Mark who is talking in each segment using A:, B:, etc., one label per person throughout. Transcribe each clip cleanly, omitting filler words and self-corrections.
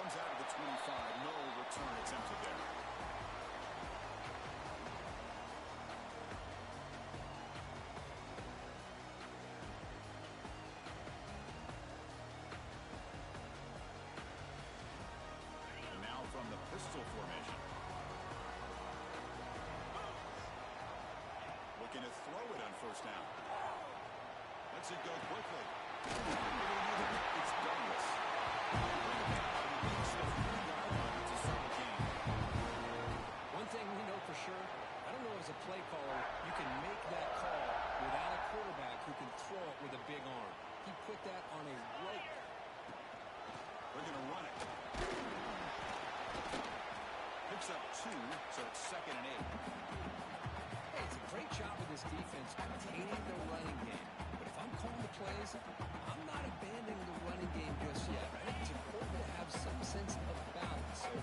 A: comes out of the 25. No return attempted there. And now from the pistol formation. Looking to throw it on first down. Lets it go quickly. It's Douglas.
B: One thing we know for sure, I don't know as a play caller, you can make that call without a quarterback who can throw it with a big arm. He put that on a rope.
A: They're going to run it. Picks up 2, so it's 2nd and 8.
B: Hey, it's a great job of this defense containing the running game. But if I'm calling the plays, I'm not abandoning the running game just yet. I think it's important to have some sense of balance. So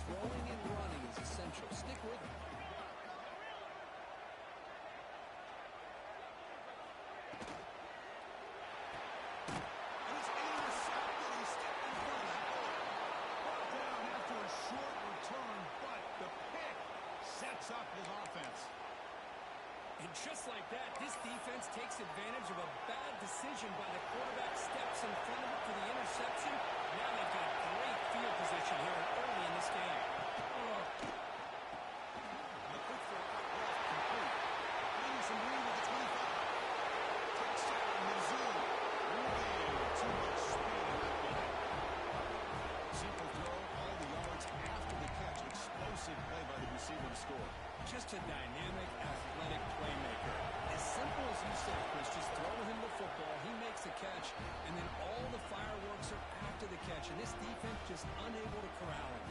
B: throwing and running is essential. Stick with it.
A: And it's intercepted. He's stepped in front of that ball. Brought down after a short return, but the pick sets up his offense.
B: And just like that, this defense takes advantage of a bad decision by the quarterback, steps in front of it for the interception. Now they've got great field position here early in this game.
A: The quick throw out left, complete. Gaining some room at the 25. Touchdown, Missouri. Way too much speed in that play. Simple throw, all the yards after the catch. Explosive play by the receiver to score.
B: Just a dynamic, athletic playmaker. As simple as you said, Chris, just throw him the football, he makes a catch, and then all the fireworks are after the catch. And this defense just unable to corral him.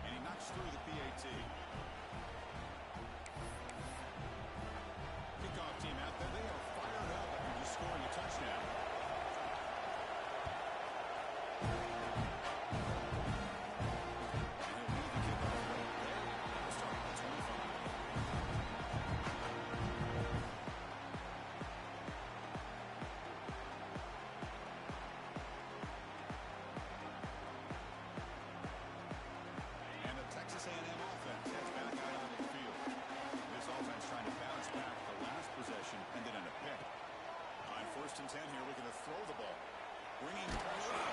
A: And he knocks through the PAT. Kickoff team out there. They are fired up after just scoring a touchdown. Texas A&M offense heads back out on the field. This offense trying to bounce back the last possession, ended in a pick. On 1st and 10 here, looking to throw the ball. Bringing pressure.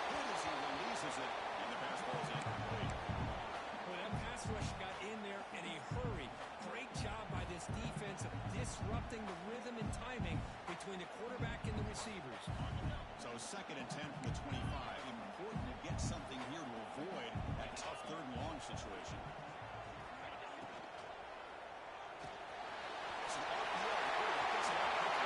A: Good as he releases it, and the pass ball is incomplete.
B: Well, that pass rush got in there in a hurry. Great job by this defense of disrupting the rhythm and timing between the quarterback and the receivers.
A: So 2nd and 10 from the 25. Important to get something here to avoid that tough 3rd and long situation. It's an RPO. Gets it out quickly.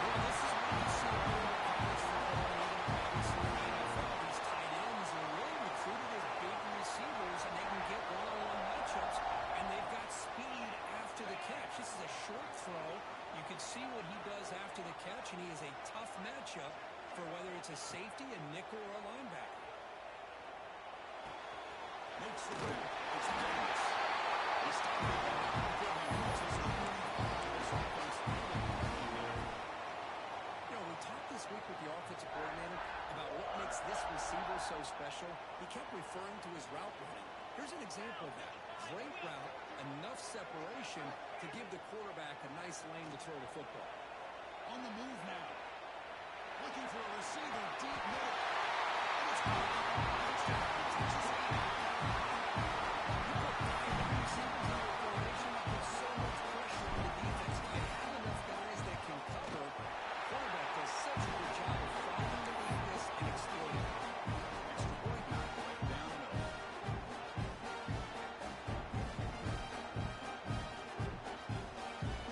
B: Well, this is what you see in college football, and even obviously in the NFL. These tight ends are really recruited as big receivers, and they can get one-on-one matchups, and they've got speed after the catch. This is a short throw. You can see what he does after the catch, and he is a tough matchup for whether it's a safety, a nickel, or a linebacker.
A: Makes the grab. It's Davis. He stopped it back.
B: You know, we talked this week with the offensive coordinator about what makes this receiver so special. He kept referring to his route running. Here's an example of that. Great route, enough separation to give the quarterback a nice lane to throw the football.
A: On the move now. Looking for a receiver deep middle. And it's caught. Touchdown, Texas A&M.
B: You put 5 receivers in your formation, you put so much pressure on the defense. You have enough guys that can cover. Quarterback does such a good job of finding the weakness and exploiting it.
A: Extra point, right down the middle.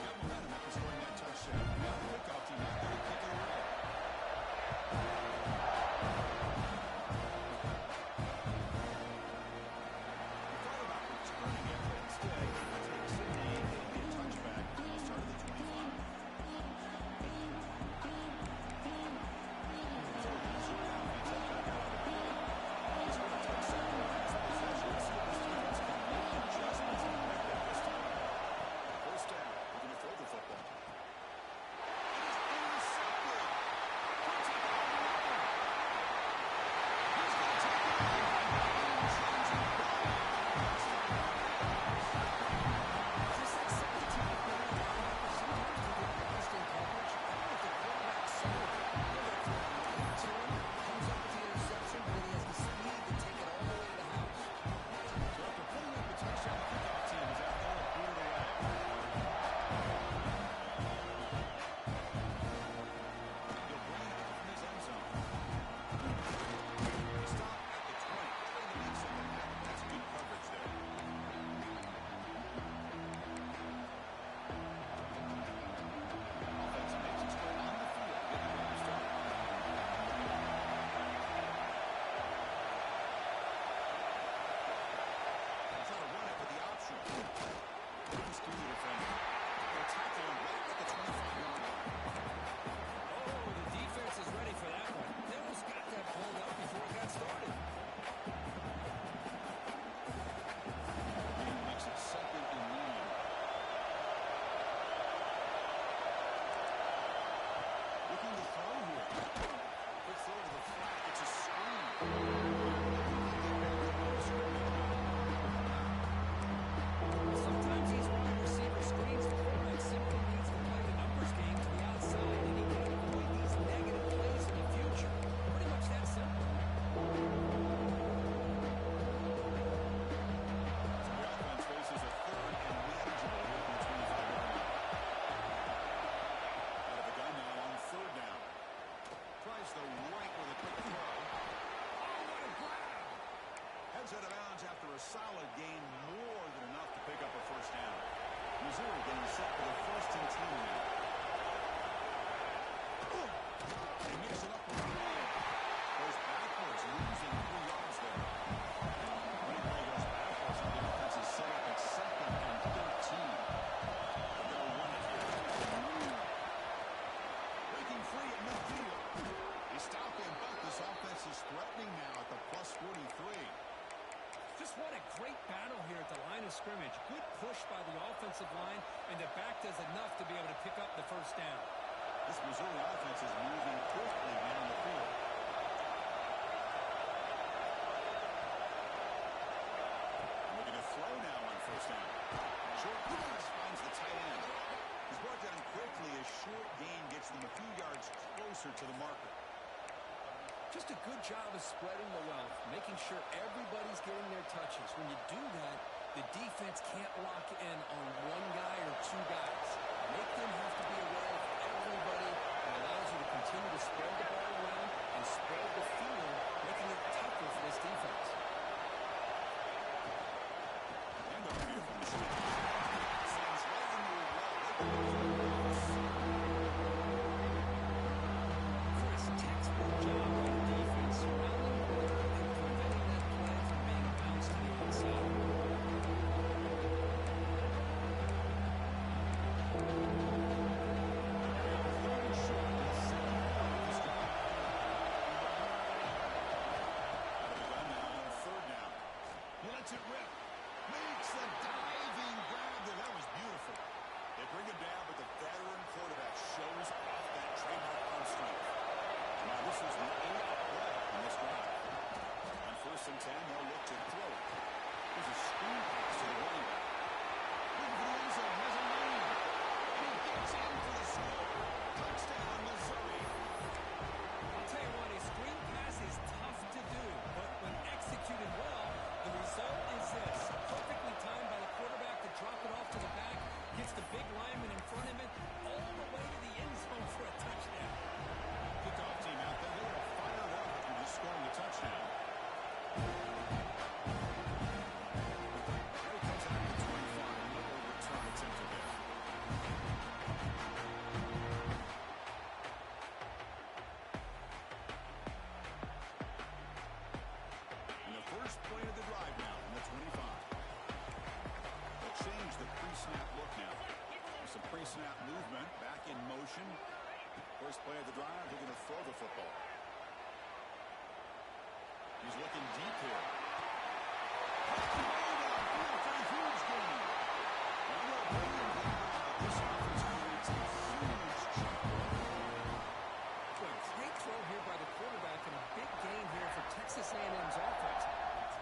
A: Got momentum after scoring that touchdown. Now the kickoff team out there to kick it away. solid gain, more than enough to pick up a first down. Missouri getting set for the 1st and 10 now. He mixes it up with the leg. Goes backwards, losing 3 yards there. When he goes backwards, the offense is set up at 2nd and 13. They're going to run it here. Breaking free at midfield. He stopped him, but this offense is threatening now at the plus 43.
B: Just what a great battle here at the line of scrimmage. Good push by the offensive line, and the back does enough to be able to pick up the first down.
A: This Missouri offense is moving quickly down the field. Looking to throw now on first down. Short pass finds the tight end. He's brought down quickly. A short gain gets them a few yards closer to the marker.
B: Just a good job of spreading the wealth, making sure everybody's getting their touches. When you do that, the defense can't lock in on one guy or 2 guys. Make them have to be aware of everybody, and allows you to continue to spread the ball around and spread the field, making it tougher for this defense.
A: And over here from the street. Sends right into a wall.
B: Chris, textbook job by the defense, surrounding the ball and preventing that play from being bounced to the inside.
A: It rip. Makes the diving grab there. That was beautiful. They bring him down, but the veteran quarterback shows off that trademark arm strength. Now this is the 8th play in this drive. On 1st and 10, they'll look to throw it. There's a screen pass to the running back. Looking for the end zone. Has a lane. And he gets in for the score. Touchdown, Missouri.
B: I'll tell you what, a screen pass is tough to do, but when executed well, the result is this. Perfectly timed by the quarterback to drop it off to the back. Gets the big lineman in front of it all the way to the end zone for a touchdown.
A: Kickoff team out there. They're going to fire it up after just scoring a touchdown. There he comes out to 25. No return attempted there. First play of the drive now in the 25. They'll change the pre-snap look now. There's some pre-snap movement, back in motion. First play of the drive, they're going to throw the football. He's looking deep here. For a huge gain. And they'll bring him down, but this offense creates a huge chunk.
B: Great throw here by the quarterback and a big gain here for Texas A&M's offense.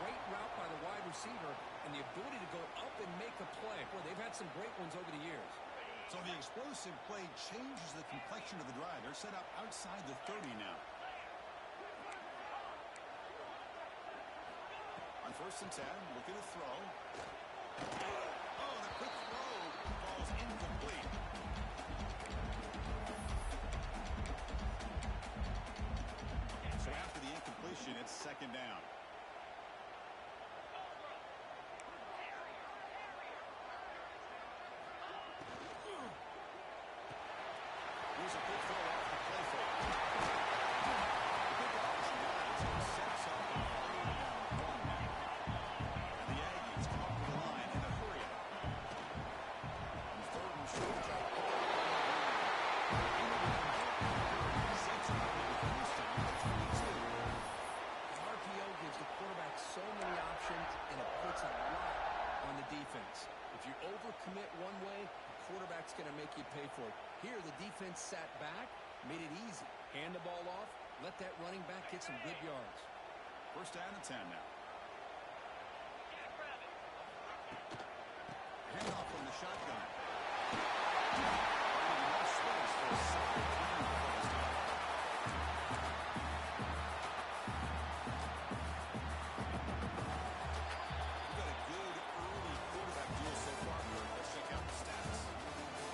B: Great route by the wide receiver and the ability to go up and make a play. Boy, they've had some great ones over the years.
A: So the explosive play changes the complexion of the drive. They're set up outside the 30 now. On 1st and 10, look at the throw. Oh, the quick throw falls incomplete. So after the incompletion, it's 2nd down. Here's a good throw off the play fake. The big option now is sets up a 3rd and 1 now. And the Aggies come up to the line in a hurry up. And 3rd and short. Sets up the first down at 22.
B: The RPO gives the quarterback so many options, and it puts a lot on the defense. If you overcommit one way, the quarterback's going to make you pay for it. Here, the defense sat back, made it easy. Hand the ball off, let that running back get some good yards.
A: 1st down and 10 now. Handoff from the shotgun. Finding enough space for a solid gain before the stop. We've got a good early quarterback duel so far here. Let's check out the stats.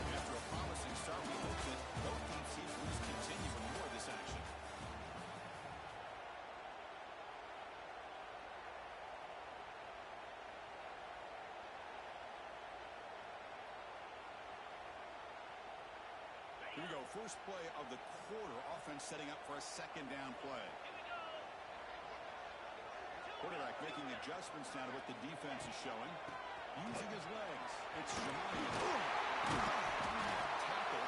A: After a promising start, we hope that both teams see please continue with more of this action. Here we go. First play of the quarter. Offense setting up for a second down play. Quarterback making adjustments now to what the defense is showing. Using his legs. It's Jamani. Tackle.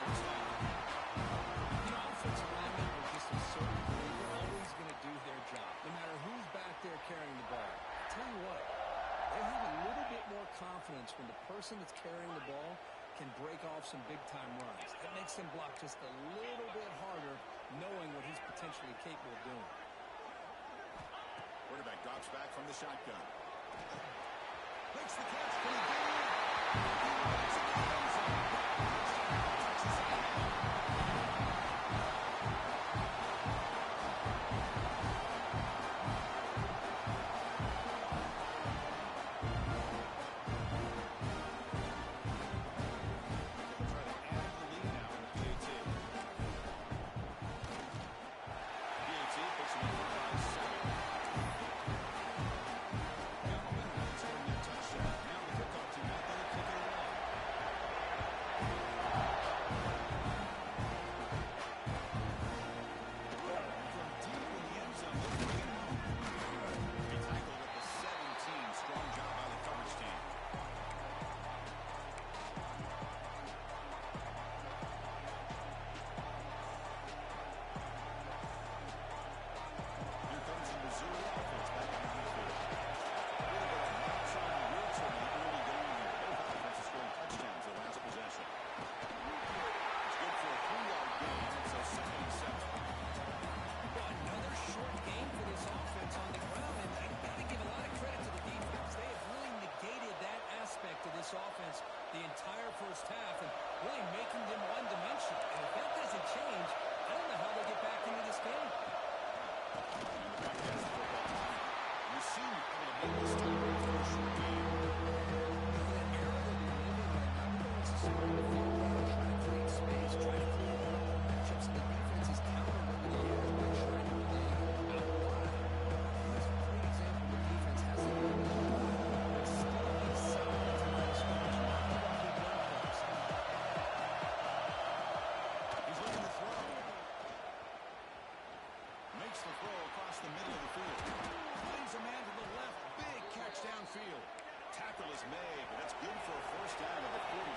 A: First down.
B: The offensive linemen are just a certain group. They're always going to do their job, no matter who's back there carrying the ball. I tell you what, they have a little bit more confidence when the person that's carrying the ball can break off some big-time runs. That makes them block just a little bit harder, knowing what he's potentially capable of doing.
A: Quarterback drops back from the shotgun. Makes the catch. Can he get it?
B: Offense the entire first half and really making them one-dimensional. And if that doesn't change, I don't know how they get back into this game.
A: You seem able to make this time for a short game.
B: In an era that we're living right now, we don't necessarily feel well, trying to create space, trying to create matchups, and the defense is counting over the years by trying to play out wide. Here's a great example where defense has the ability to still be solid.
A: The middle of the field. Finds a man to the left. Big catch downfield. Tackle is made, but that's good for a first down at the 47.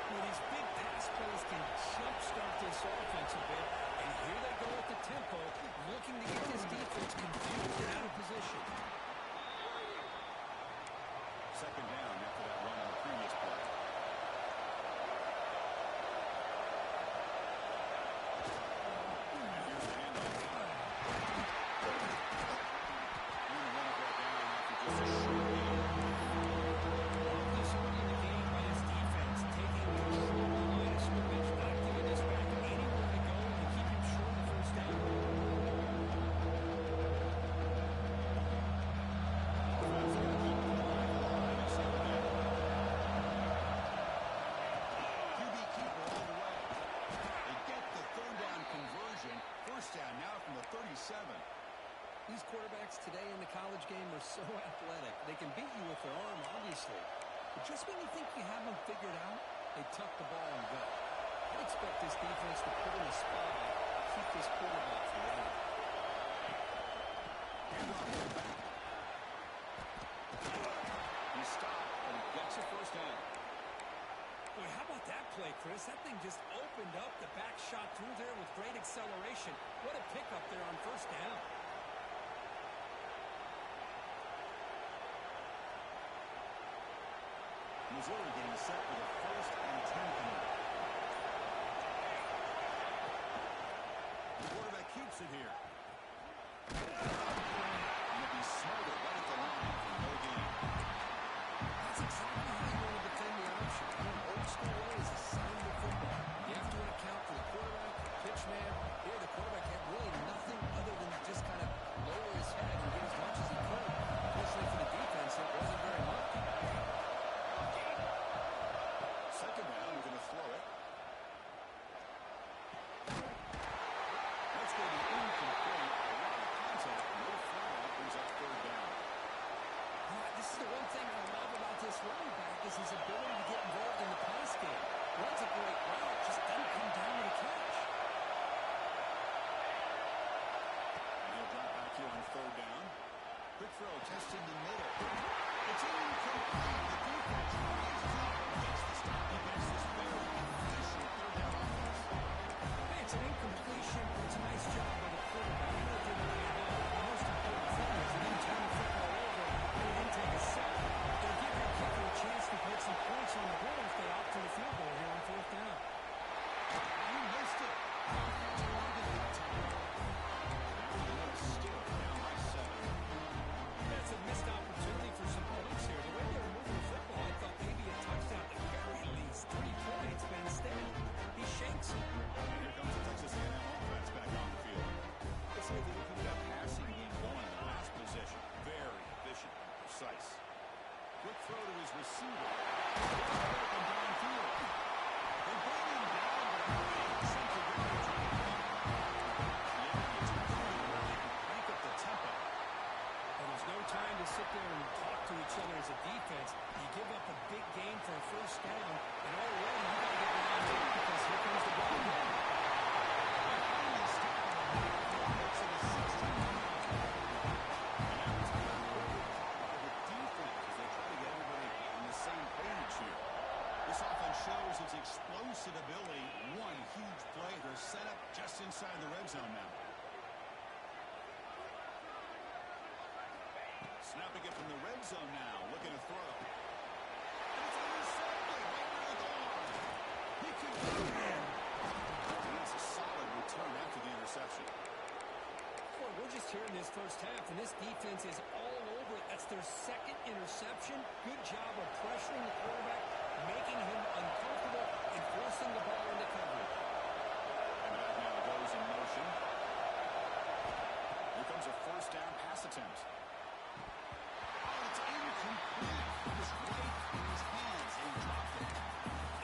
B: Well, these big pass plays can jumpstart this offense a bit, and here they go at the tempo, looking to get this defense confused and out of position.
A: Second down after that run on the previous play.
B: These quarterbacks today in the college game are so athletic. They can beat you with their arm, obviously. But just when you think you have them figured out, they tuck the ball and go. I'd expect this defense to put in a spot and keep this quarterback from running.
A: He stopped, and he gets a first down.
B: Boy, how about that play, Chris? That thing just opened up. The back shot through there with great acceleration. What a pickup there on first down.
A: Missouri getting set with a first and 10 penalty. The quarterback keeps it here. And it'll be smothered right at the line for no gain.
B: That's exactly how you want to defend the option. Old school way is a sound of football. You have to account for the quarterback, the pitch man. Here, the quarterback had really nothing other than to just kind of lower his head and get as much as he could. Fortunately for the defense, it wasn't very much.
A: Second down, we're going to throw it. That's going to be incomplete. A lot of contact, no flag, brings up third down.
B: Time to sit there and talk to each other as a defense. You give up a big gain for a first down, and already you got to get around it because here comes the ball again.
A: This offense shows its explosive ability. One huge play. They're set up just inside the red zone now. Snapping it from the red zone now. Looking to throw. And it's intercepted right near the goal line. He can get it. And that's a solid return after the interception.
B: Boy, we're just here in this first half, and this defense is all over it. That's their second interception. Good job of pressuring the quarterback, making him uncomfortable, and forcing the ball into coverage.
A: And that now goes in motion. Here comes a first down pass attempt. It's incomplete. It was right in his hands, and he dropped it.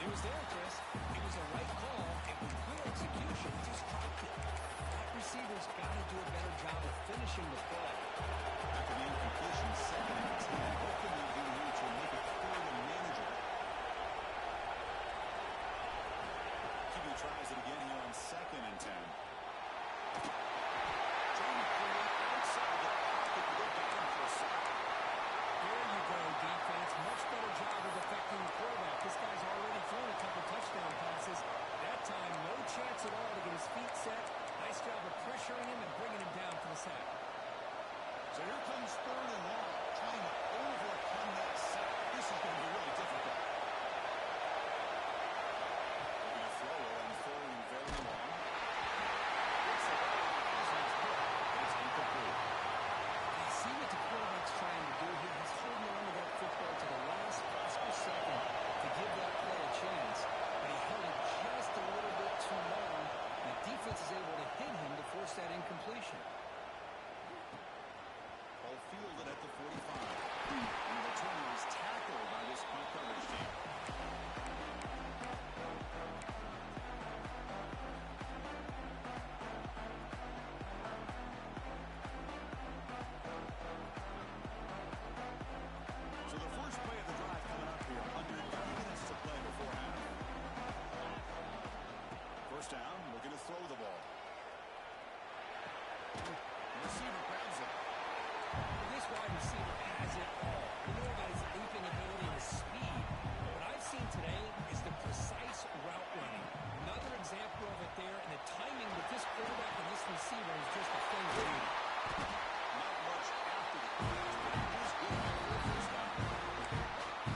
B: It was there, Chris. It was a right call, and with good execution, he just dropped it. That receiver's got to do a better job of finishing the play.
A: After the incompletion, 2nd and 10. What can they do here to make it third and manageable? QB tries it again here on 2nd and 10. Trying to create outside the pocket to get back in for a sack.
B: There you go, defense. Much better job of affecting the quarterback. This guy's already thrown a couple touchdown passes. That time, no chance at all to get his feet set. Nice job of pressuring him and bringing him down for the sack.
A: So here comes 3rd and long, trying to overcome that sack. This is going to be really difficult. They're going to throw it on 3rd and very long. It's the ball. It's incomplete.
B: You see what the quarterback's trying to do here. He's holding on to that football to the last possible second to give that play a chance. But he held it just a little bit too long. And the defense is able to hit him to force that incompletion.
A: Ball fielded at the 45. And the returner is tackled by this punt coverage team. So the first play of the drive coming up here. Under 3 minutes to play before half. First down, looking to throw the ball. The receiver grabs it.
B: This wide receiver has it all. We know about his leaping ability and his speed. But what I've seen today is the precise route running. Another example of it there, and the timing with this quarterback and this receiver is just a thing of beauty.
A: Not much after the catch, but it is good enough for a first down.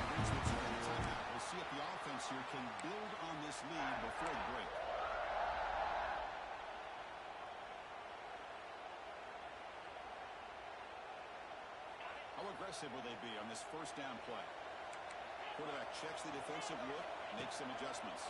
A: Brings the 2-minute timeout. We'll see if the offense here can build on this lead before the break. How aggressive will they be on this first down play? Quarterback checks the defensive look, makes some adjustments.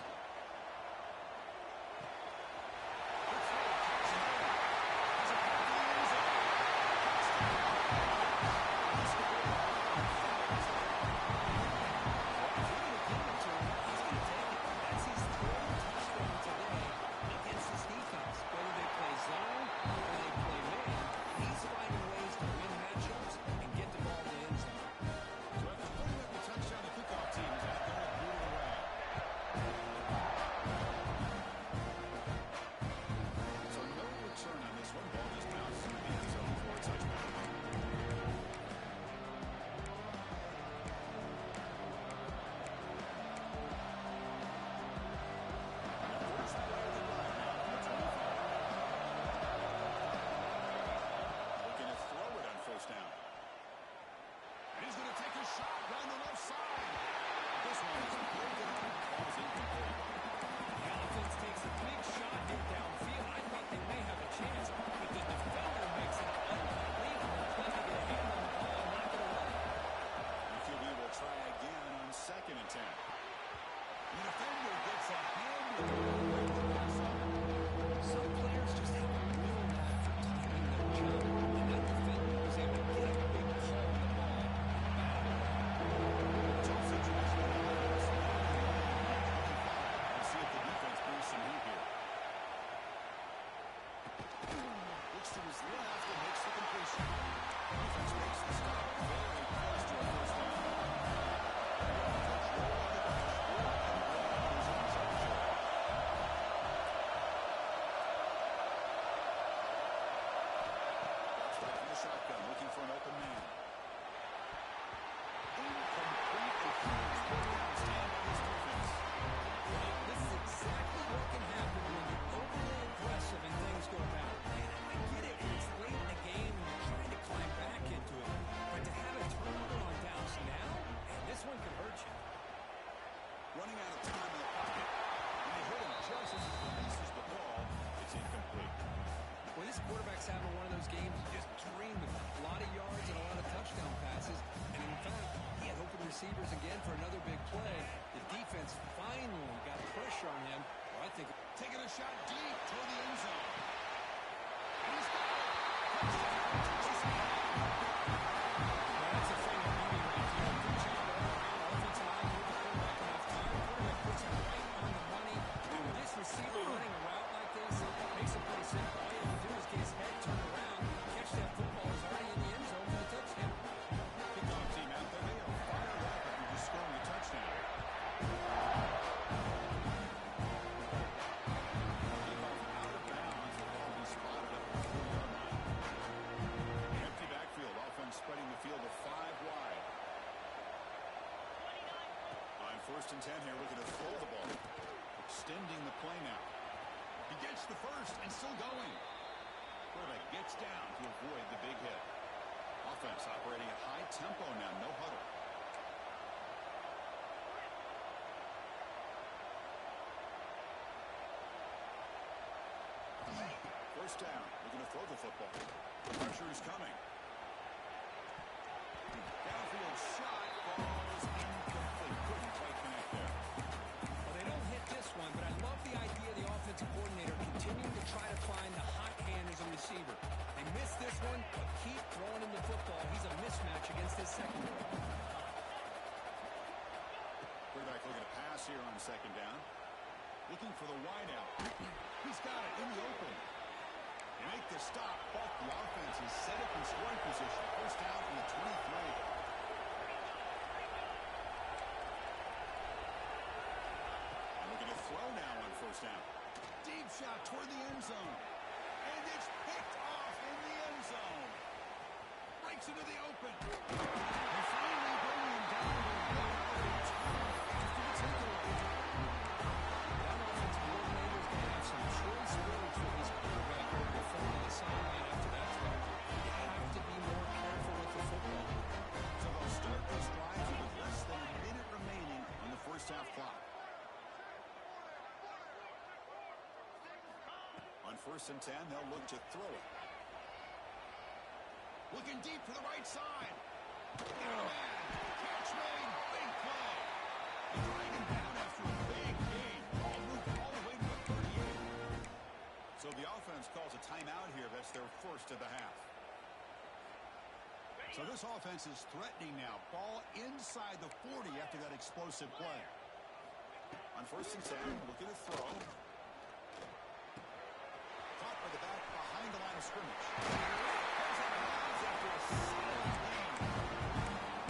B: receivers again for another big play. The defense finally got pressure on him. Well, I think
A: taking a shot deep toward the end zone. And he's got it. Touchdown.
B: Well, that's a thing of beauty right there. Good job all around. Offensive line gave the quarterback enough time. Quarterback puts him right on the money. And with this receiver running a route like this, it makes it pretty simple. All you have to do is get his head turned around, catch that football. He's already in the end zone for the touchdown.
A: Kickoff team out there. They are fired up after just scoring a touchdown. Spreading the field to 5 wide. On 1st and 10 here, we're going to throw the ball. Extending the play now. He gets the first and still going. Quarterback gets down to avoid the big hit. Offense operating at high tempo now, no huddle. First down, we're going to throw the football. The pressure is coming. Downfield shot falls incomplete. Couldn't quite connect there.
B: Well, they don't hit this one, but I love the idea of the offensive coordinator continuing to try to find the hot hand as a receiver. They missed this one, but keep throwing him the football. He's a mismatch against his secondary.
A: Quarterback looking to pass here on 2nd down. Looking for the wide out. He's got it in the open. They make the stop, but the offense is set up in scoring position. First down from the 23. And we're going to throw now on 1st down. Deep shot toward the end zone. And it's picked off in the end zone. Breaks into the open. And finally bringing him down to 1 after the takeaway.
B: That offensive coordinator is going to have some choice words with his quarterback before the sideline after that throw. You have to be more careful with the football.
A: So they'll start this drive with less than a minute remaining on the first half clock. On 1st and 10, they'll look to throw it. Looking deep to the right side. Catch made. Big play. They drag him down after a big gain. Ball moved all the way to the 38. So the offense calls a timeout here. That's their first of the half. So this offense is threatening now. Ball inside the 40 after that explosive play. On 1st and 10, looking to throw. Caught by the back behind the line of scrimmage. After a solid gain.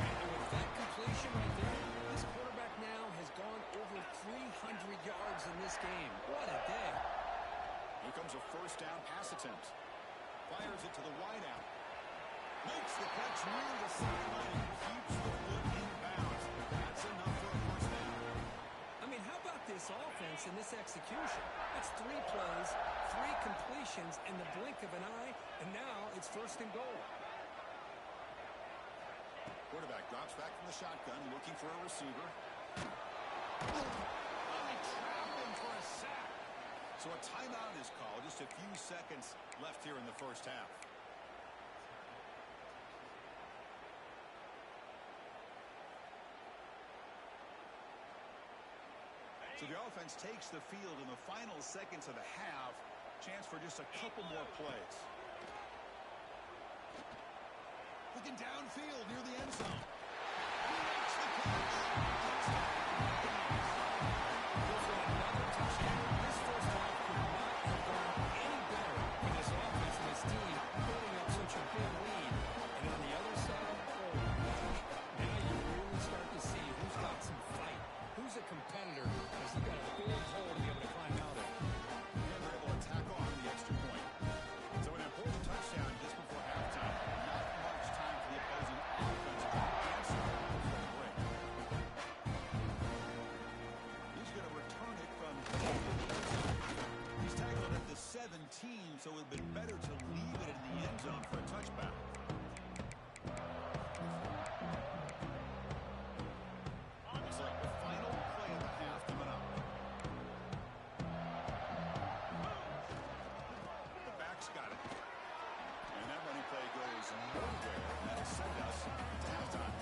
B: And with that completion right there, this quarterback now has gone over 300 yards in this game. What a day.
A: Here comes a 1st down pass attempt. Fires it to the wideout. Makes the catch near the sideline. Keeps the foot in bounds. That's enough for a 1st down.
B: I mean, how about this offense and this execution? That's 3 plays, 3 completions in the blink of an eye, and now it's 1st and goal.
A: Quarterback drops back from the shotgun, looking for a receiver. They trap him for a sack. So a timeout is called. Just a few seconds left here in the first half. So the offense takes the field in the final seconds of the half. Chance for just a couple more plays. Looking downfield near the end zone. He makes the catch.
B: Goes for another touchdown. This first half could not have gone any better for this offense and this team building up such a big lead. And on the other side, oh gosh, now you really start to see who's got some fight, who's a competitor, because you got a big hole to be able to climb out of.
A: And they're able to tackle on the extra point. So an important touchdown just before halftime. Not much time for the opposing offense to answer before the break. He's going to return it from he's tackled at the 17, so it would have been better to leave it in the end zone for a touchback. Looks like the final play of the half coming up. The back's got it. And that running play goes nowhere. And that'll send us to halftime.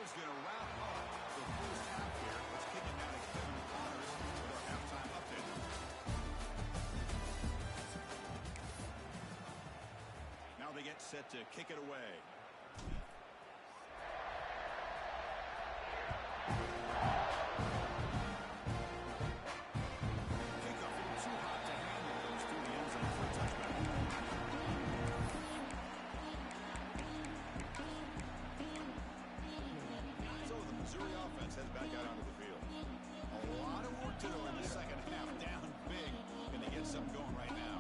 A: is going to wrap up the first half here. Let's kick it now to Kevin Connors with our halftime update. Now they get set to kick it away. Heads back out onto the field. A lot of work to do in the second half. Down big. Can they get something going right now?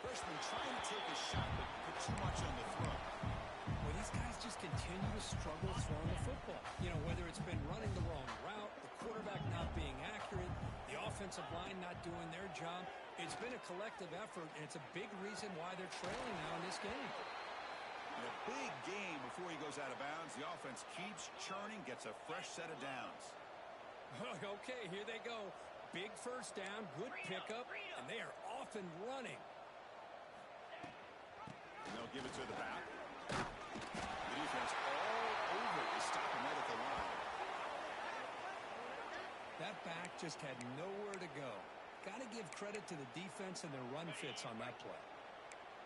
A: Freshman trying to take a shot, but put too much on the throw.
B: Well, these guys just continue to struggle throwing the football. You know, whether it's been running the wrong route, the quarterback not being accurate, the offensive line not doing their job. It's been a collective effort, and it's a big reason why they're trailing now in this game.
A: And a big game before he goes out of bounds. The offense keeps churning, gets a fresh set of downs.
B: Okay, here they go. Big first down, good pickup, and they are off and running.
A: And they'll give it to the back. The defense all over it. They stop him right at the line.
B: That back just had nowhere to go. Got to give credit to the defense and their run fits on that play.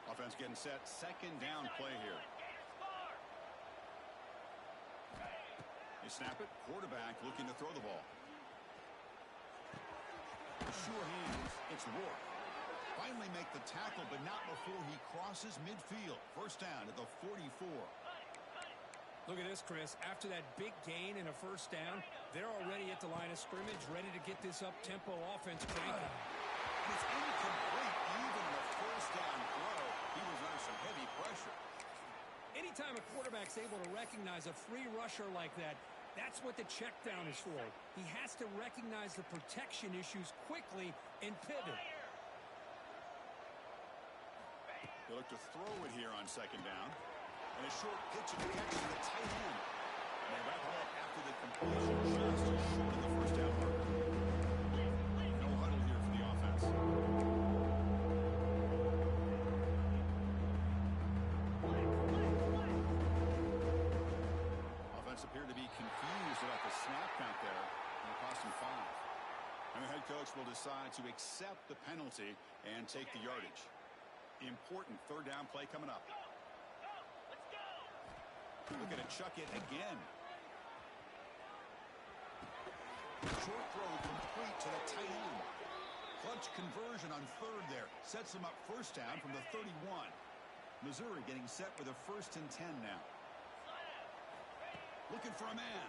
A: Offense getting set. Second down play here. They snap it. Quarterback looking to throw the ball. Sure hands. It's Rourke. Finally make the tackle, but not before he crosses midfield. First down at the 44.
B: Look at this, Chris. After that big gain and a first down, they're already at the line of scrimmage, ready to get this up-tempo offense cranking.
A: It's incomplete. Even in a first down throw, he was under some heavy pressure.
B: Anytime a quarterback's able to recognize a free rusher like that, that's what the check down is for. He has to recognize the protection issues quickly and pivot.
A: They look to throw it here on second down. And a short pitch and catch to the tight end. And they wrap it up after the completion, just short of the first down mark. No huddle here for the offense. Offense appeared to be confused about the snap count there, and it cost him 5. And the head coach will decide to accept the penalty and take the yardage. Important third down play coming up. Looking to chuck it again. Short throw complete to the tight end. Clutch conversion on third there. Sets them up first down from the 31. Missouri getting set with a 1st and 10 now. Looking for a man.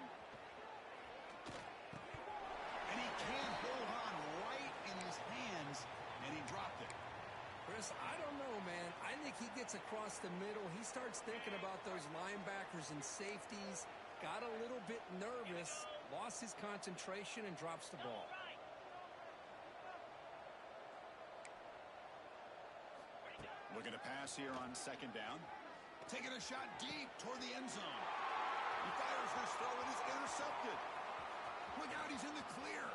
A: And he can't hold on right in his hands, and he dropped it.
B: Chris, I don't know, man. I think he gets across the middle. He starts thinking about those linebackers and safeties. Got a little bit nervous, lost his concentration, and drops the ball.
A: Looking to pass here on second down. Taking a shot deep toward the end zone. He fires his throw and is intercepted. Look out, he's in the clear.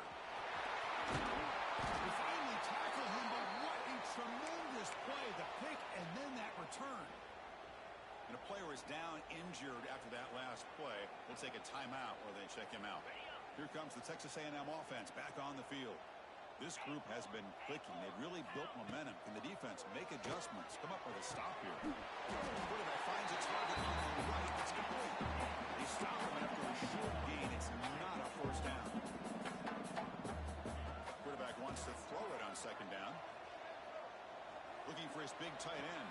A: They finally tackle him, but what a tremendous play. The pick and then that return. And a player is down injured after that last play. We'll take a timeout while they check him out. Here comes the Texas A&M offense back on the field. This group has been clicking. They've really built momentum. Can the defense make adjustments? Come up with a stop here. The quarterback finds a target on the right. It's complete. They stop him after a short gain. It's not a first down. Quarterback wants to throw it on second down. Looking for his big tight end.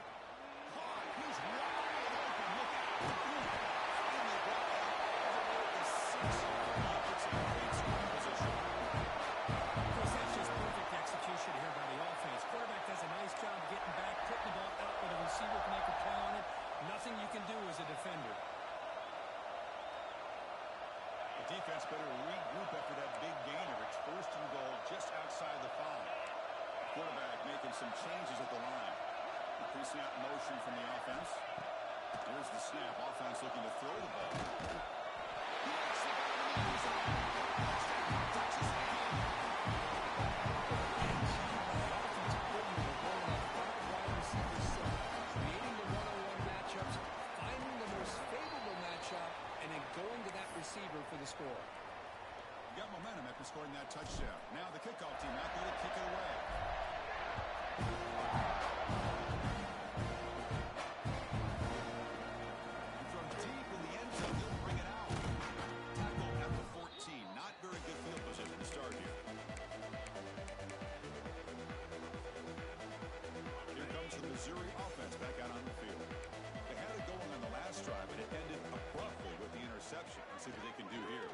A: Caught. He's wide open. Look out. Finally brought out over the 6. Puts him in great scoring position.
B: That's just perfect execution here by the offense. Quarterback does a nice job getting back, putting the ball out where the receiver can make a play on it. Nothing you can do as a defender.
A: The defense better regroup after that big gainer. It's 1st and goal just outside the 5. Quarterback making some changes at the line. The pre-snap motion from the offense. Here's the snap. Offense looking to throw the ball. He actually got him in the end zone. Touchdown, Texas A&M.
B: Creating the one-on-one matchups, finding
A: that touchdown. Now the kickoff team out there to kick it away. From deep in the end zone, he'll bring it out. Tackle at the 14. Not very good field position to start here. Here comes the Missouri offense back out on the field. They had it going on the last drive, and it ended abruptly with the interception. Let's see what they can do here.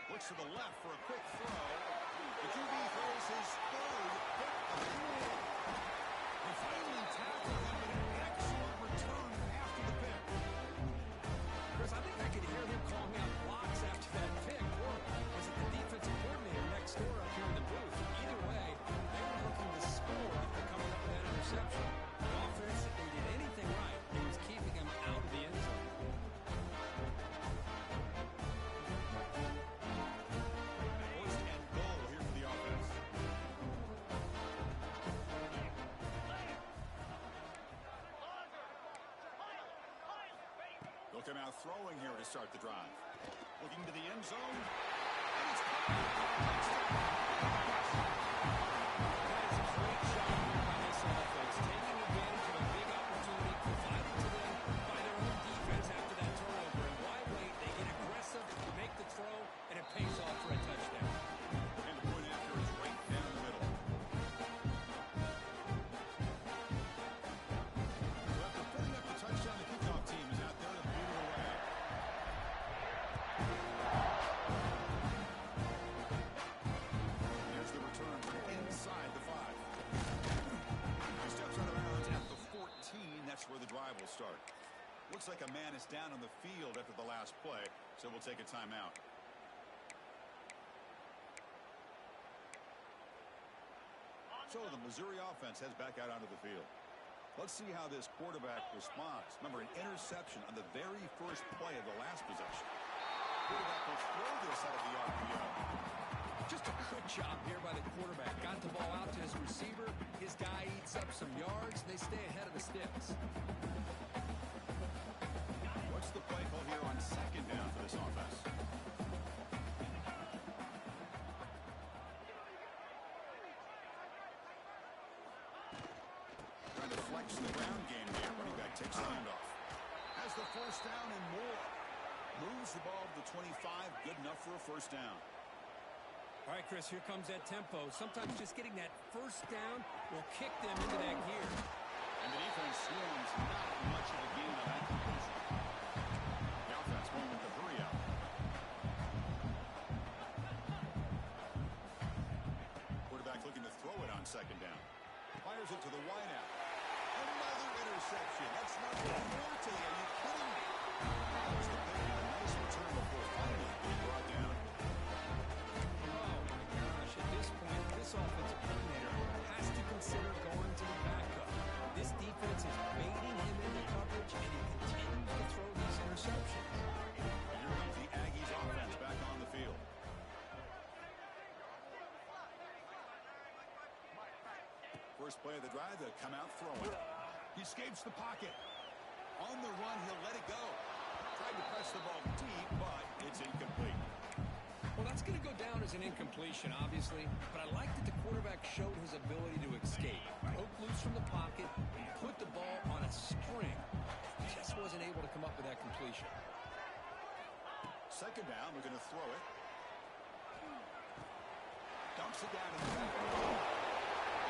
A: Looks to the left for a quick throw. The QB throws his third pick of the year. He finally tackled him with an excellent return after the pick.
B: Chris, I think I could hear him calling out blocks after that pick. Or was it the defensive coordinator next door up here in the booth? Either way, they were looking to score after coming up with that interception. The offense, if they did anything right, it was keeping him out of the end zone.
A: First and goal here for the offense. They'll come out throwing here to start the drive. Looking to the end zone. And it's caught.
B: That's a great shot here by this offense, taking advantage of a big opportunity provided to them by their own defense after that turnover. And why wait? They get aggressive, make the throw, and it pays off for a touchdown.
A: And the point after is right down the middle. So after putting up the touchdown, the kickoff team is out there to boot it away. Here's the return from inside the 5. He steps out of bounds at the 14. That's where the drive will start. Looks like a man is down on the field after the last play, so we'll take a timeout. So the Missouri offense heads back out onto the field. Let's see how this quarterback responds. Remember, an interception on the very first play of the last possession. Quarterback will throw this out of the RPO.
B: Just a good job here by the quarterback. Got the ball out to his receiver. His guy eats up some yards. They stay ahead of the sticks.
A: What's the play call here on second down for this offense? Trying to flex the ground game here. Running back takes the handoff. Has the first down and more. Moves the ball to the 25. Good enough for a first down.
B: All right, Chris, here comes that tempo. Sometimes just getting that first down will kick them into that gear.
A: And the defense swarms not much of a gain on that completion. The offense going with the hurry out. Quarterback looking to throw it on second down. Fires it to the wideout. Another interception. That's number 4 today. Are you kidding me? That was the big, a nice return before finally being brought down.
B: Oh, my gosh. At this point, this offensive coordinator has to consider going to the backup. This defense is baiting him into coverage, and he continues to throw these interceptions.
A: And here comes the Aggies offense back on the field. First play of the drive, they'll come out throwing. He escapes the pocket. On the run, he'll let it go. Tried to press the ball deep, but it's incomplete.
B: Well, that's going to go down as an incompletion, obviously, but I like that the quarterback showed his ability to escape. Broke loose from the pocket and put the ball on a string. Just wasn't able to come up with that completion.
A: Second down, we're going to throw it. Dumps it down in the back.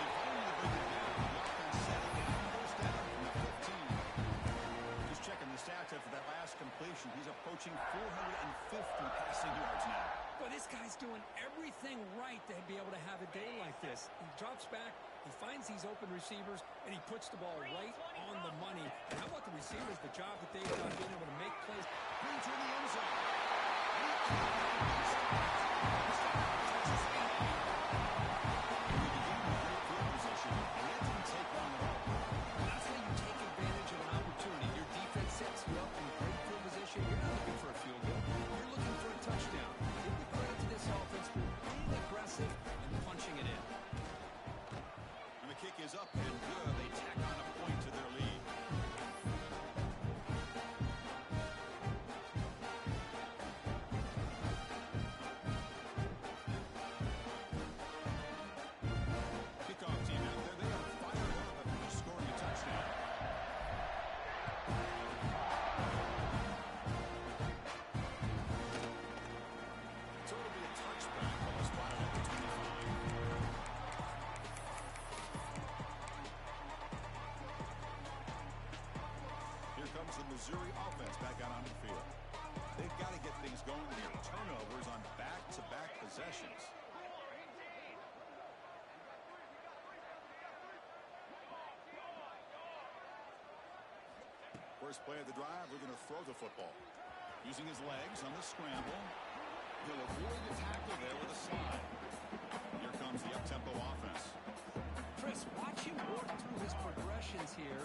A: They finally bring it down. The offense set it down. First down from the 15. Just checking the stats after that last completion. He's approaching 450 passing yards now.
B: But this guy's doing everything right to be able to have a day like this. He drops back, he finds these open receivers, and he puts the ball right on the money. And how about the receivers, the job that they've done being able to make plays?
A: Brings in the end zone.
B: That's how you take advantage of an opportunity. Your defense sets you up in great field position. You're not looking for a field goal. You're looking for a touchdown. Give the credit to this offense for being aggressive and punching it in.
A: And the kick is up and good. They tack on a point to their lead. Missouri offense back out on the field. They've got to get things going here. Turnovers on back-to-back possessions. First play of the drive, we're going to throw the football. Using his legs on the scramble. He'll avoid the tackle there with a slide. Here comes the up-tempo offense.
B: Chris, watch him work through his progressions here.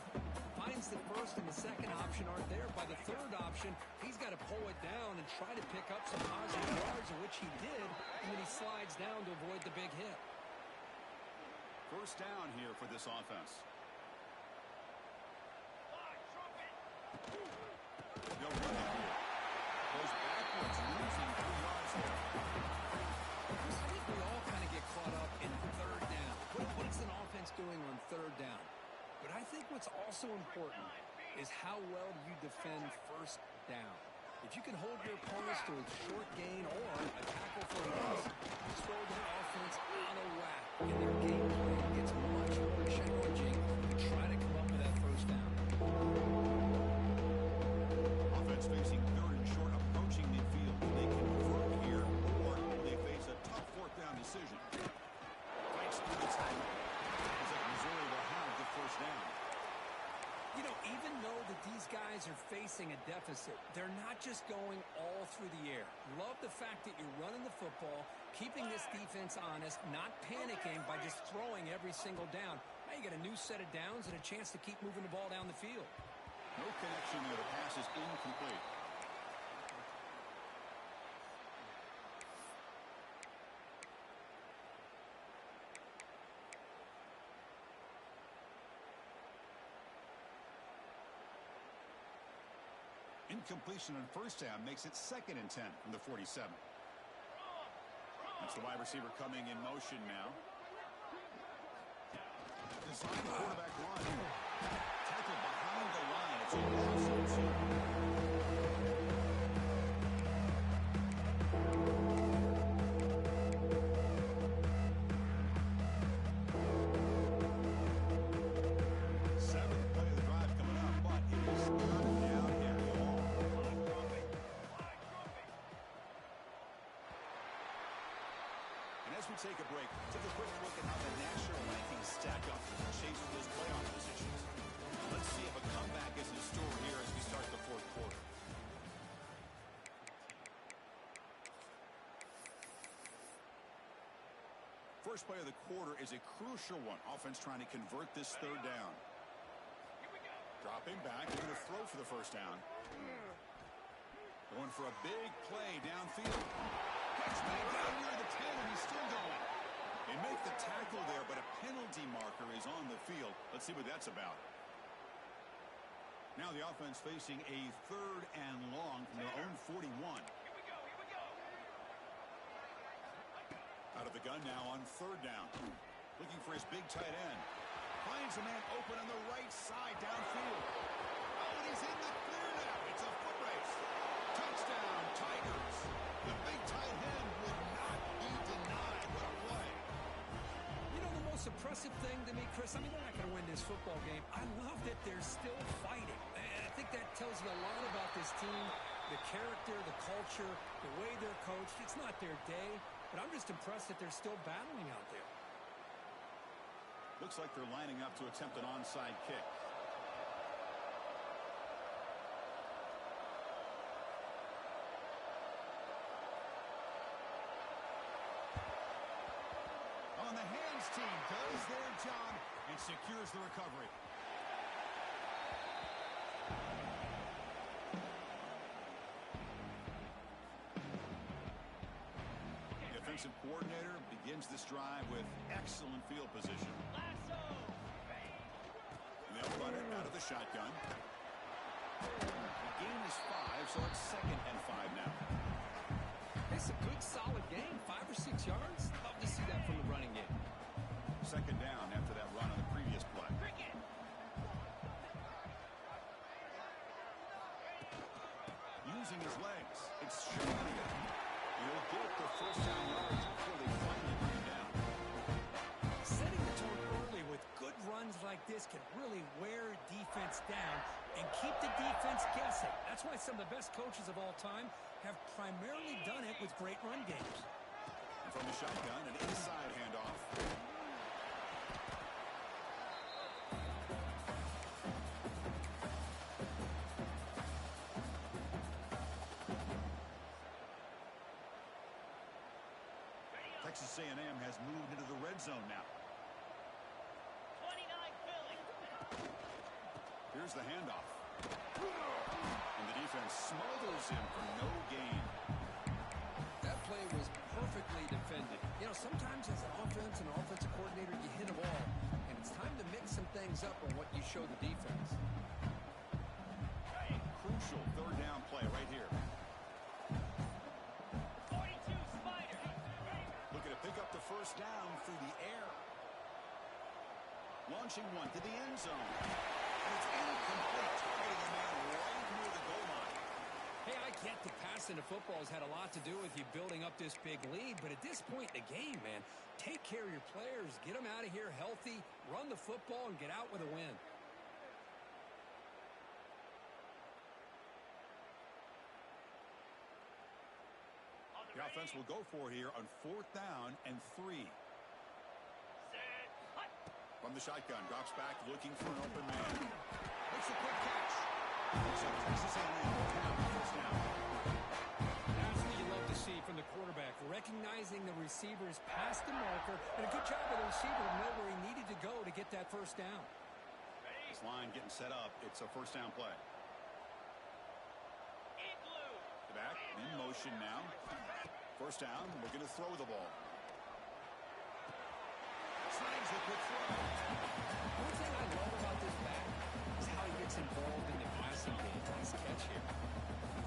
B: Finds the first and the second option aren't there. By the third option, he's got to pull it down and try to pick up some positive yards, which he did, and then he slides down to avoid the big hit.
A: First down here for this offense. They'll run it here. Goes backwards, losing 3 yards there.
B: I think we all kind of get caught up in third down. What is an offense doing on third down? But I think what's also important is how well you defend first down. If you can hold your opponents to a short gain or a tackle for a loss, you throw their offense out of whack, and their game plan gets much more challenging to try to come up with that first down.
A: Offense facing third and short, approaching midfield. They can convert here, or they face a tough fourth down decision. Fights through the tackle. Looks like Missouri will have the first down.
B: You know, even though that these guys are facing a deficit, they're not just going all through the air. Love the fact that you're running the football, keeping this defense honest, not panicking by just throwing every single down. Now you got a new set of downs and a chance to keep moving the ball down the field.
A: No connection there. The pass is incomplete. Incompletion on first down makes it 2nd and 10 from the 47. That's the wide receiver coming in motion now. Design quarterback run. Tackle behind the line. It's a loss of 2. Seventh play of the drive coming up, but it is not down at all. And as we take a break, take a quick look at how the national rankings stack up in the chase for those playoff positions. Let's see if a comeback is in store here as we start the fourth quarter. First play of the quarter is a crucial one. Offense trying to convert this third down. Dropping back, they're going to throw for the first down. Going for a big play downfield. Gets back down near the 10, and he's still going. They make the tackle there, but a penalty marker is on the field. Let's see what that's about. Now the offense facing a third and long from their own 41. Out of the gun now on third down. Looking for his big tight end. Finds a man open on the right side downfield. Oh, and he's in the clear now. It's a foot race. Touchdown, Tigers. The big tight end would not be denied. What a play.
B: You know, the most impressive thing to me, Chris, I mean, they're not going to win this football game. I love that they're still fighting. And I think that tells you a lot about this team, the character, the culture, the way they're coached. It's not their day, but I'm just impressed that they're still battling out there.
A: Looks like they're lining up to attempt an onside kick. On the hands team does their job and secures the recovery. Defensive coordinator begins this drive with excellent field position. And they'll run it out of the shotgun. The gain is 5, so it's 2nd and 5 now.
B: It's a good, solid game, 5 or 6 yards. Love to see that from the running game.
A: 2nd down after that run on the previous play. Using his legs, it's Sherman. He'll get the first down yards before they finally bring him down.
B: Setting the tone early with good runs like this can really wear defense down and keep the defense guessing. That's why some of the best coaches of all time have primarily done it with great run games.
A: And from the shotgun, an inside handoff. Texas A&M has moved into the red zone now.
C: 29 Philly.
A: Here's the handoff. And the defense smothers him for no gain.
B: That play was perfectly defended. You know, sometimes as an offensive coordinator, you hit a ball, and it's time to mix some things up on what you show the defense.
A: Crucial third down play right here.
C: 42 Spider.
A: Looking to pick up the first down through the air. Launching one to the end zone. And it's incomplete, targeting a man right near the goal line.
B: Hey, I get the passing of football has had a lot to do with you building up this big lead, but at this point in the game, man, take care of your players, get them out of here healthy, run the football, and get out with a win.
A: The offense will go for it here on 4th down and 3.
C: Set. Hut.
A: From the shotgun, drops back, looking for an open man. Makes a quick catch. So Texas A&M will have the first down.
B: That's what you love to see from the quarterback, recognizing the receiver's past the marker, and a good job by the receiver to know where he needed to go to get that first down.
A: This line getting set up. It's a first down play.
C: Igloo.
A: The back in motion now. First down, looking to throw the ball. Slings a quick throw.
B: One thing I love about this back is how he gets involved in the passing game. Nice catch here.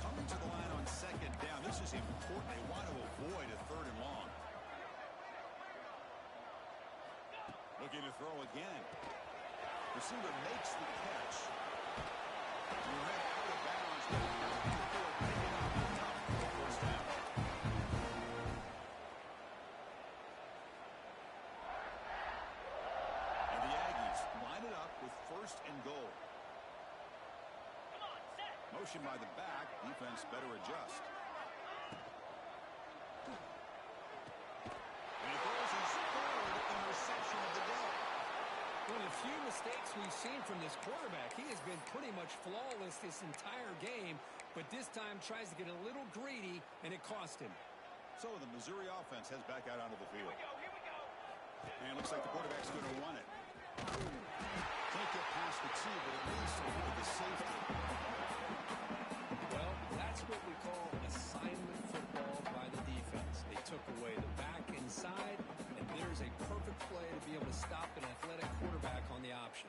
A: Coming to the line on second down. This is important. They want to avoid a third and long. Looking to throw again. Receiver makes the catch. You head out of bounds. Picking up the top for the first down. And the Aggies line it up with first and goal.
C: Come on, set.
A: Motion by the back. Defense better adjust. And he throws his third interception of the day.
B: One of the few mistakes we've seen from this quarterback. He has been pretty much flawless this entire game, but this time tries to get a little greedy, and it cost him.
A: So the Missouri offense heads back out onto the field.
C: Here we go.
A: And it looks like the quarterback's going to run it. Can't get past the two, but at least avoid the safety.
B: Well, that's what we call assignment football by the defense. They took away the back inside, and there's a perfect play to be able to stop an athletic quarterback on the option.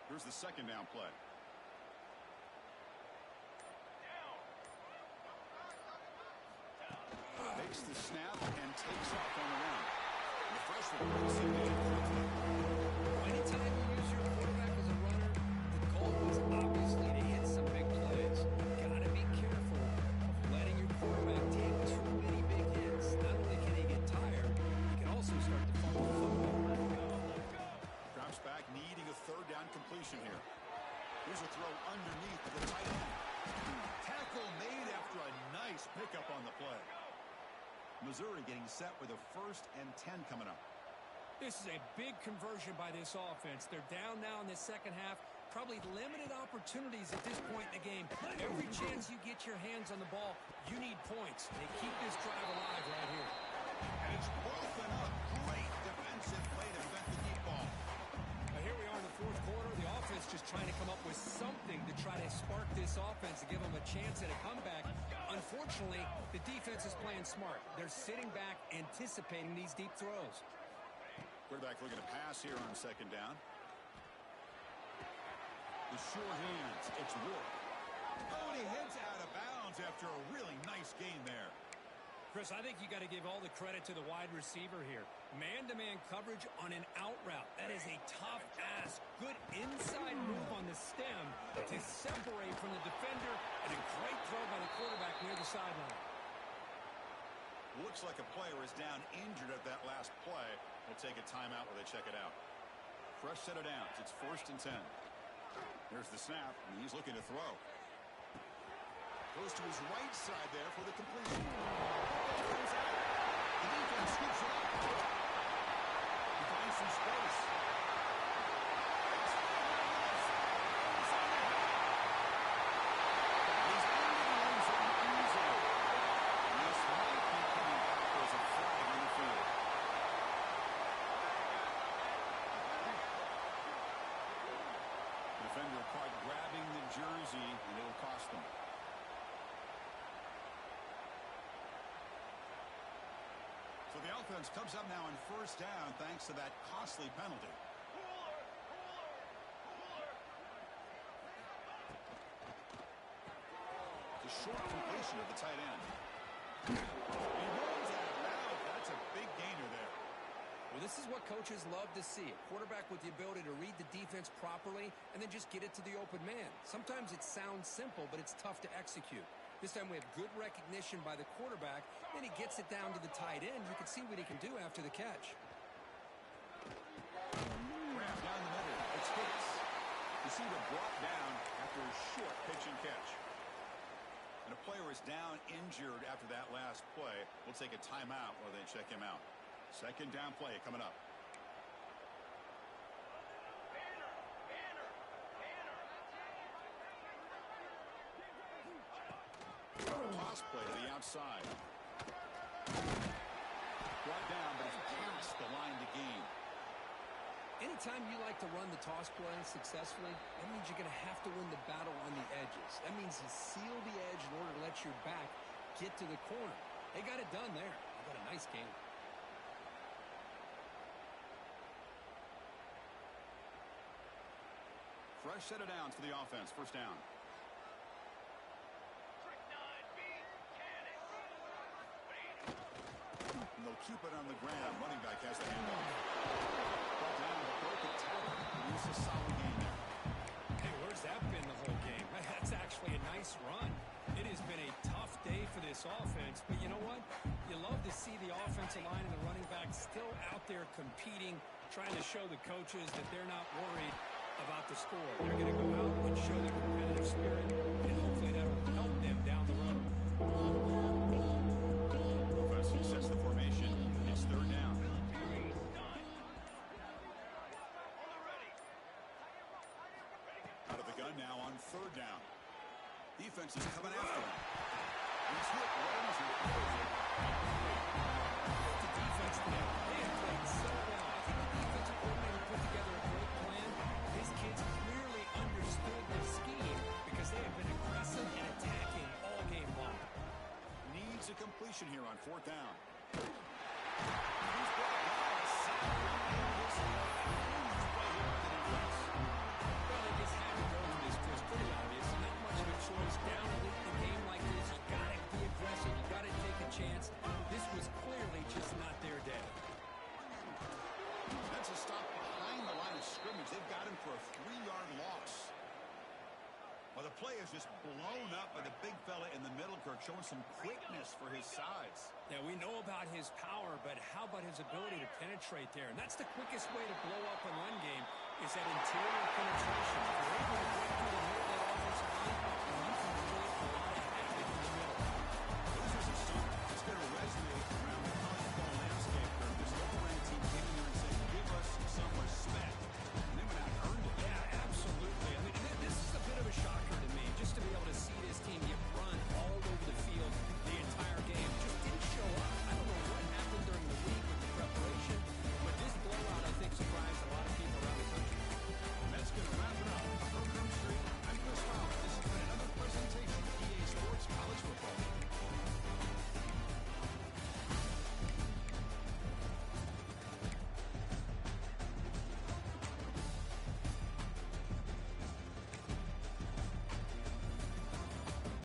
A: Here's the second down play. Makes the snap and takes off on the run. The freshman breaks it in quickly.
B: Anytime you use your quarterback as a runner, the goal is obviously to hit some big plays. Gotta be careful of letting your quarterback take too many big hits. Not only can he get tired, he can also start to fumble the football.
A: Drops back, needing a third down completion here. Here's a throw underneath to the tight end. Tackle made after a nice pickup on the play. Missouri getting set with a 1st and 10 coming up.
B: This is a big conversion by this offense. They're down now in the second half. Probably limited opportunities at this point in the game. Every chance you get your hands on the ball, you need points. They keep this drive alive right here.
A: And it's broken up. Great defensive play to prevent the deep ball.
B: Now here we are in the fourth quarter. The offense just trying to come up with something to try to spark this offense to give them a chance at a comeback. Unfortunately, the defense is playing smart. They're sitting back, anticipating these deep throws.
A: Quarterback looking to pass here on second down. The sure hands. It's Wolf. Oh, and he heads out of bounds after a really nice game there.
B: Chris, I think you got to give all the credit to the wide receiver here. Man-to-man coverage on an out route. That is a tough ask. Good inside move on the stem to separate from the defender, and a great throw by the quarterback near the sideline.
A: Looks like a player is down injured at that last play. We'll take a timeout while they check it out. Fresh set of downs. It's 1st and 10. There's the snap, and he's looking to throw. Goes to his right side there for the completion. Comes out. The defense scoops it up. He finds some space. He's into the end zone easily. This might be coming back. There's a flag in the field. Defender caught grabbing the jersey, and it'll cost them. So the offense comes up now on 1st down thanks to that costly penalty. The short completion of the tight end. He runs out of bounds. That's a big gainer there.
B: Well, this is what coaches love to see. A quarterback with the ability to read the defense properly and then just get it to the open man. Sometimes it sounds simple, but it's tough to execute. This time we have good recognition by the quarterback. Then he gets it down to the tight end. You can see what he can do after the catch.
A: Grab down the middle. It's Hicks. Receiver brought down after a short pitch and catch. And a player is down injured after that last play. We'll take a timeout while they check him out. 2nd down play coming up. Toss play to the outside. Brought down, but it's past the line to gain.
B: Anytime you like to run the toss play successfully, that means you're going to have to win the battle on the edges. That means you seal the edge in order to let your back get to the corner. They got it done there. They got a nice game.
A: Fresh set of downs for the offense. 1st down. And they'll keep it on the ground. Running back has the handoff. Brought down, broke a tackle. It's a solid game there.
B: Hey, where's that been the whole game? That's actually a nice run. It has been a tough day for this offense, but you know what? You love to see the offensive line and the running back still out there competing, trying to show the coaches that they're not worried about the score. They're going to go out and show their competitive spirit, and hopefully that'll help them down the road.
A: Professor sets the formation. It's 3rd down. Out of the gun now on 3rd down. Defense is coming after him. He's hit, runs, and throws it.
B: The defense there, they have played so well. I think the defensive coordinator put together a great plan. His kids clearly understood the scheme because they have been aggressive and attacking all game long.
A: Needs a completion here on 4th down. He's brought down a sack in this huge play here on the defense.
B: Well, they just had to go for this, Chris. Pretty obvious. Not much of a choice. Down to lead the game like this, you got to be aggressive. You got to take a chance. This was clearly just not their day.
A: That's a stop behind the line of scrimmage. They've got him for a 3-yard loss. Well, the play is just blown up by the big fella in the middle, Kirk, showing some quickness for his size.
B: Now, we know about his power, but how about his ability to penetrate there? And that's the quickest way to blow up a run game is that interior penetration. If you're able to break through the middle of that offensive line, when you